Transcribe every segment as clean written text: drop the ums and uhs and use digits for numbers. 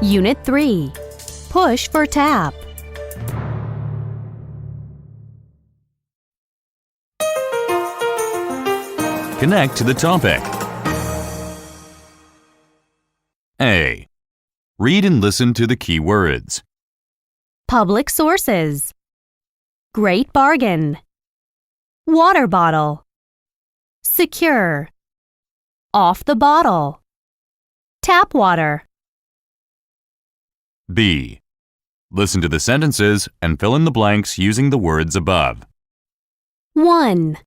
Unit 3. Push for tap. Connect to the topic. A. Read and listen to the key words. Public sources. Great bargain. Water bottle. Secure. Off the bottle. Tap water. B. Listen to the sentences and fill in the blanks using the words above. 1.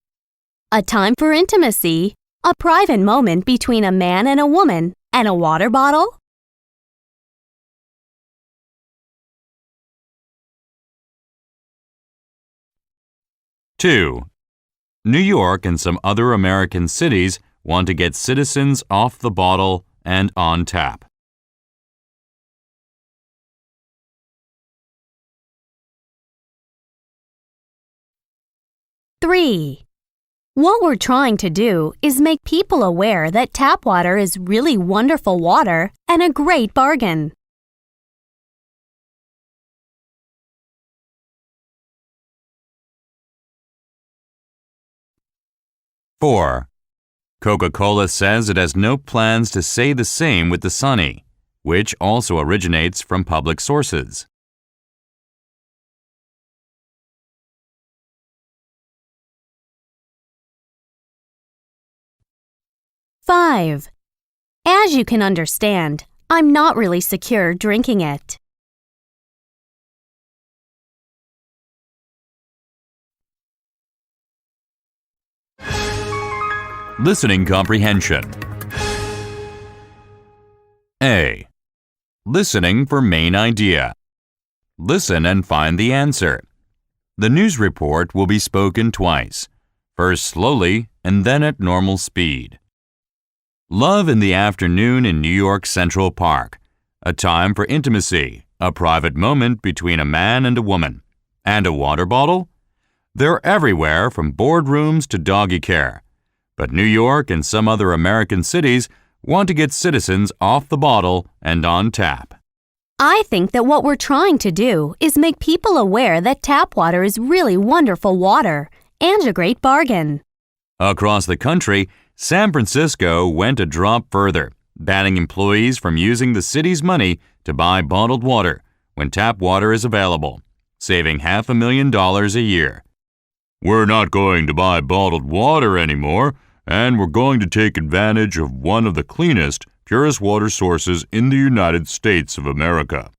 A time for intimacy, a private moment between a man and a woman, and a water bottle? 2. New York and some other American cities want to get citizens off the bottle and on tap. 3. What we're trying to do is make people aware that tap water is really wonderful water and a great bargain. Four. Coca-Cola says it has no plans to say the same with Dasani, which also originates from public sources. 5. As you can understand, I'm not really secure drinking it. Listening comprehension. A. Listening for main idea. Listen and find the answer. The news report will be spoken twice, first slowly and then at normal speed. Love in the afternoon in New York Central Park. A time for intimacy, a private moment between a man and a woman. And a water bottle? They're everywhere from boardrooms to doggy care. But New York and some other American cities want to get citizens off the bottle and on tap. I think that what we're trying to do is make people aware that tap water is really wonderful water and a great bargain. Across the country, San Francisco went a drop further, banning employees from using the city's money to buy bottled water when tap water is available, saving $500,000 a year. We're not going to buy bottled water anymore, and we're going to take advantage of one of the cleanest, purest water sources in the United States of America.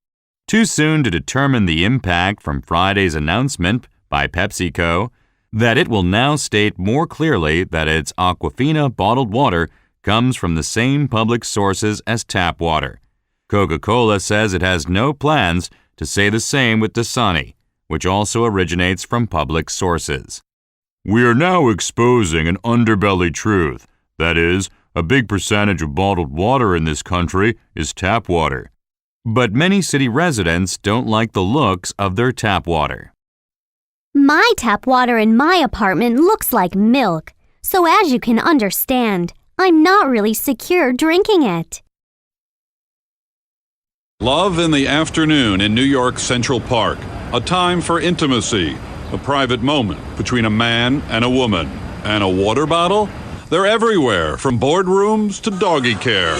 Too soon to determine the impact from Friday's announcement by PepsiCo that it will now state more clearly that its Aquafina bottled water comes from the same public sources as tap water. Coca-Cola says it has no plans to say the same with Dasani, which also originates from public sources. We are now exposing an underbelly truth. That is, a big percentage of bottled water in this country is tap water. But many city residents don't like the looks of their tap water. My tap water in my apartment looks like milk, so as you can understand, I'm not really secure drinking it. Love in the afternoon in New York Central Park. A time for intimacy, a private moment between a man and a woman. And a water bottle? They're everywhere, from boardrooms to doggy care.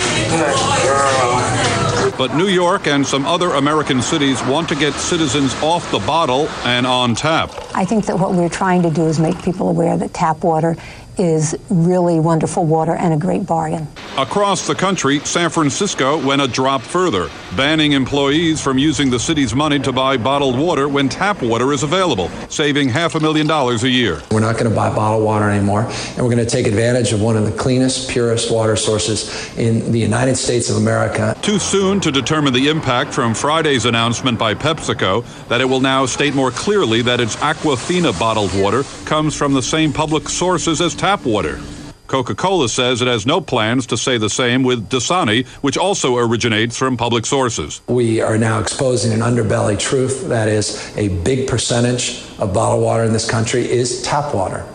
But New York and some other American cities want to get citizens off the bottle and on tap. I think that what we're trying to do is make people aware that tap water is really wonderful water and a great bargain. Across the country, San Francisco went a drop further, banning employees from using the city's money to buy bottled water when tap water is available, saving $500,000 a year. We're not going to buy bottled water anymore, and we're going to take advantage of one of the cleanest, purest water sources in the United States of America. Too soon to determine the impact from Friday's announcement by PepsiCo that it will now state more clearly that its Aquafina bottled water comes from the same public sources as tap water. Coca-Cola says it has no plans to say the same with Dasani, which also originates from public sources. We are now exposing an underbelly truth. That is, a big percentage of bottled water in this country is tap water.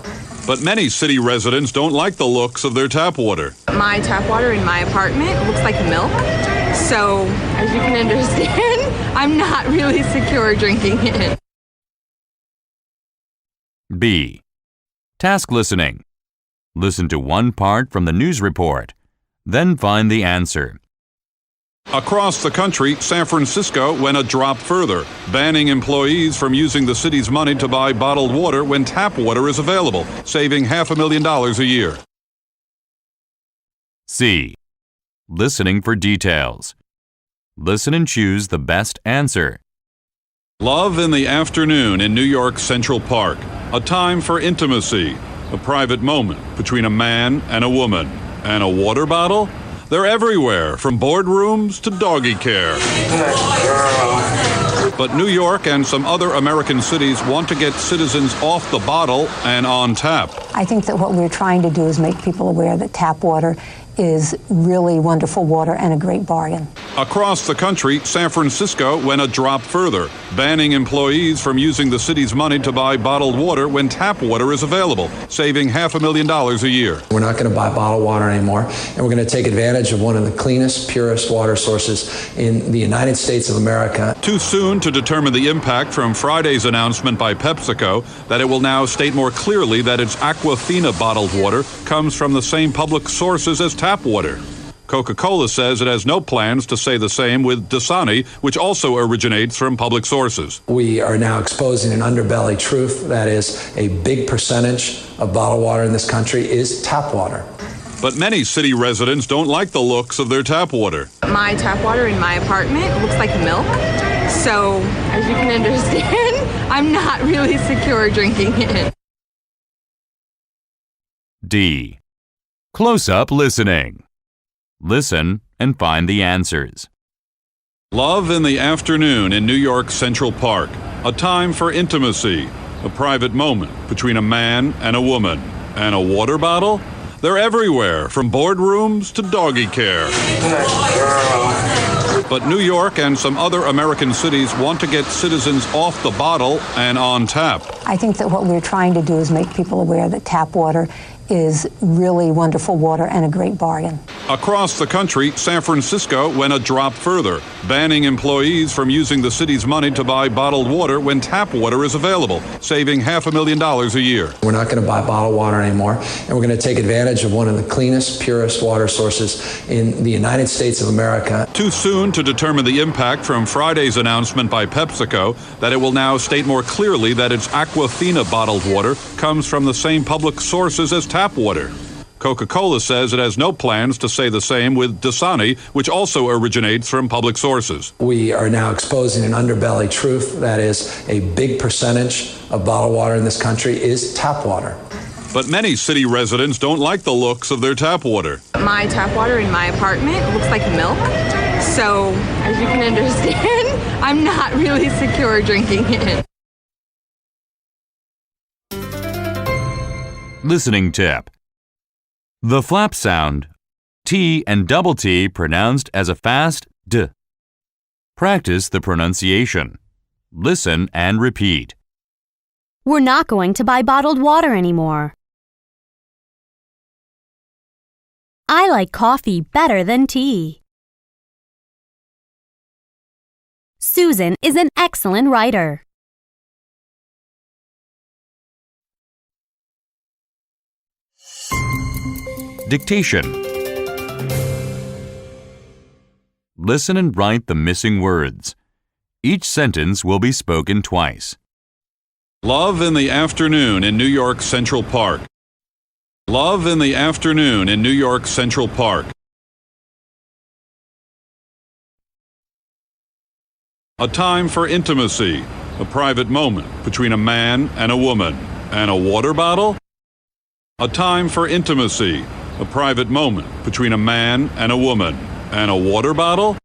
But many city residents don't like the looks of their tap water. My tap water in my apartment looks like milk, So, as you can understand, I'm not really secure drinking it. B. Task listening. Listen to one part from the news report. Then find the answer. Across the country, San Francisco went a drop further, banning employees from using the city's money to buy bottled water when tap water is available, saving $500,000 a year. C. Listening for details. Listen and choose the best answer. Love in the afternoon in New York Central Park. A time for intimacy. A private moment between a man and a woman. And a water bottle? They're everywhere, from boardrooms to doggy care. But New York and some other American cities want to get citizens off the bottle and on tap. I think that what we're trying to do is make people aware that tap water is really wonderful water and a great bargain. Across the country, San Francisco went a drop further, banning employees from using the city's money to buy bottled water when tap water is available, saving $500,000 a year. We're not going to buy bottled water anymore, and we're going to take advantage of one of the cleanest, purest water sources in the United States of America. Too soon to determine the impact from Friday's announcement by PepsiCo that it will now state more clearly that its Aquafina bottled water comes from the same public sources as tap water. Coca-Cola says it has no plans to say the same with Dasani, which also originates from public sources. We are now exposing an underbelly truth, that is, a big percentage of bottled water in this country is tap water. But many city residents don't like the looks of their tap water. My tap water in my apartment looks like milk. So, as you can understand, I'm not really secure drinking it. D. Close-up listening. Listen and find the answers. Love in the afternoon in New York Central Park. A time for intimacy. A private moment between a man and a woman. And a water bottle? They're everywhere, from boardrooms to doggy care. But New York and some other American cities want to get citizens off the bottle and on tap. I think that what we're trying to do is make people aware that tap water is really wonderful water and a great bargain. Across the country, San Francisco went a drop further, banning employees from using the city's money to buy bottled water when tap water is available, saving $500,000 a year. We're not going to buy bottled water anymore, and we're going to take advantage of one of the cleanest, purest water sources in the United States of America. Too soon to determine the impact from Friday's announcement by PepsiCo that it will now state more clearly that its Aquafina bottled water comes from the same public sources as tap water. Coca-Cola says it has no plans to say the same with Dasani, which also originates from public sources. We are now exposing an underbelly truth, that is, a big percentage of bottled water in this country is tap water. But many city residents don't like the looks of their tap water. My tap water in my apartment looks like milk. So, as you can understand, I'm not really secure drinking it. Listening tip. The flap sound, T and double T pronounced as a fast D. Practice the pronunciation. Listen and repeat. We're not going to buy bottled water anymore. I like coffee better than tea. Susan is an excellent writer. Dictation. Listen and write the missing words. Each sentence will be spoken twice. Love in the afternoon in New York Central Park. Love in the afternoon in New York Central Park. A time for intimacy. A private moment between a man and a woman. And a water bottle? A time for intimacy. A private moment between a man and a woman. And a water bottle?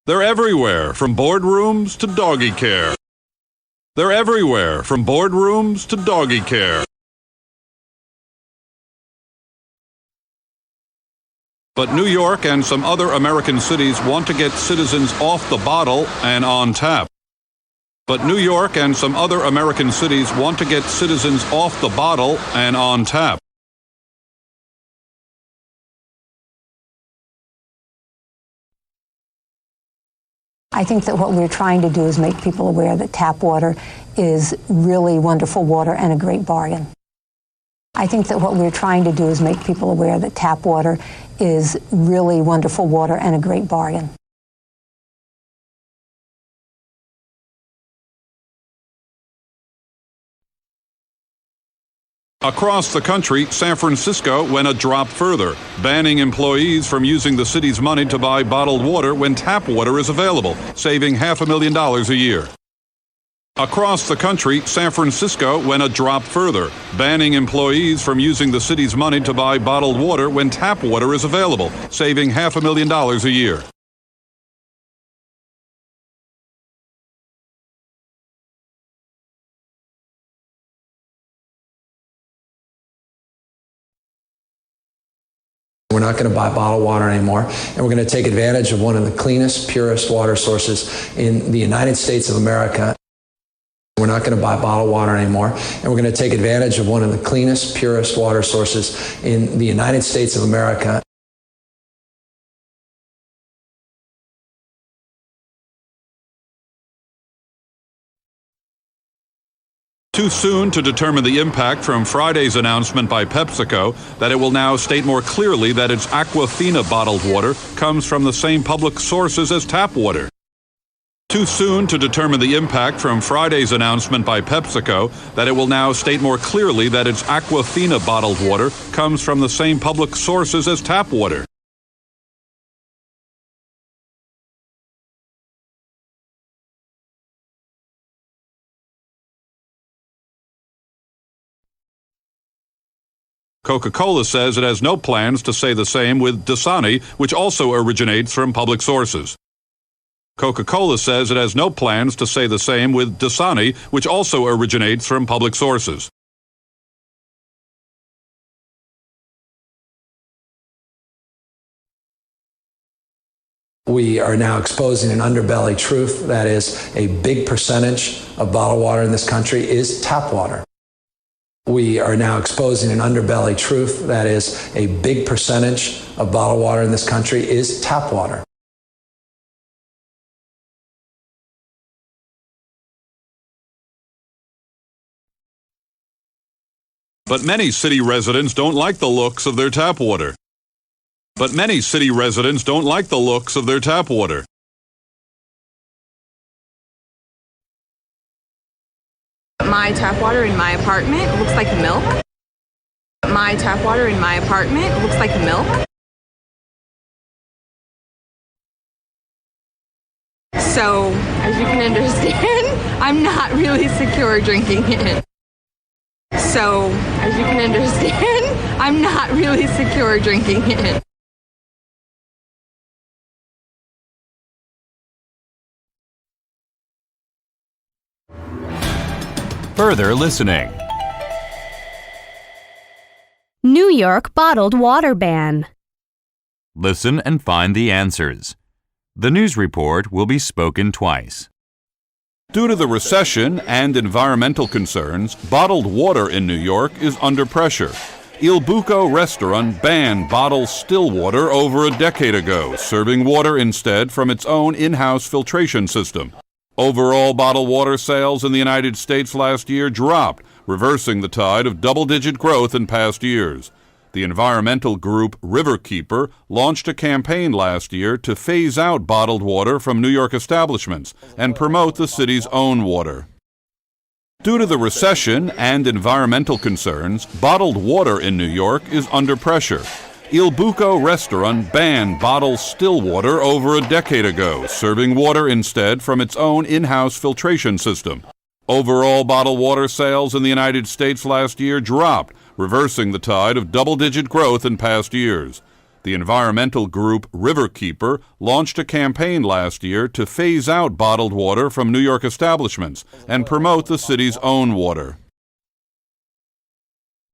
They're everywhere, from boardrooms to doggy care. They're everywhere, from boardrooms to doggy care. But New York and some other American cities want to get citizens off the bottle and on tap. But New York and some other American cities want to get citizens off the bottle and on tap. I think that what we're trying to do is make people aware that tap water is really wonderful water and a great bargain. I think that what we're trying to do is make people aware that tap water is really wonderful water and a great bargain. Across the country, San Francisco went a drop further, banning employees from using the city's money to buy bottled water when tap water is available, saving $500,000 a year. Across the country, San Francisco went a drop further, banning employees from using the city's money to buy bottled water when tap water is available, saving $500,000 a year. We're not going to buy bottled water anymore, and we're going to take advantage of one of the cleanest, purest water sources in the United States of America. We're not going to buy bottled water anymore, and we're going to take advantage of one of the cleanest, purest water sources in the United States of America. Too soon to determine the impact from Friday's announcement by PepsiCo that it will now state more clearly that its Aquafina bottled water comes from the same public sources as tap water. Too soon to determine the impact from Friday's announcement by PepsiCo that it will now state more clearly that its Aquafina bottled water comes from the same public sources as tap water. Coca-Cola says it has no plans to say the same with Dasani, which also originates from public sources. Coca-Cola says it has no plans to say the same with Dasani, which also originates from public sources. We are now exposing an underbelly truth, that is, a big percentage of bottled water in this country is tap water. We are now exposing an underbelly truth, that is, a big percentage of bottled water in this country is tap water. But many city residents don't like the looks of their tap water. But many city residents don't like the looks of their tap water. My tap water in my apartment looks like milk. My tap water in my apartment looks like milk. So, as you can understand, I'm not really secure drinking it. So, as you can understand, I'm not really secure drinking it. Further listening. New York bottled water ban. Listen and find the answers. The news report will be spoken twice. Due to the recession and environmental concerns, bottled water in New York is under pressure. Il Buco restaurant banned bottled still water over a decade ago, serving water instead from its own in-house filtration system. Overall bottled water sales in the United States last year dropped, reversing the tide of double-digit growth in past years. The environmental group Riverkeeper launched a campaign last year to phase out bottled water from New York establishments and promote the city's own water. Due to the recession and environmental concerns, bottled water in New York is under pressure. Il Buco restaurant banned bottled still water over a decade ago, serving water instead from its own in-house filtration system. Overall bottled water sales in the United States last year dropped, reversing the tide of double-digit growth in past years. The environmental group Riverkeeper launched a campaign last year to phase out bottled water from New York establishments and promote the city's own water.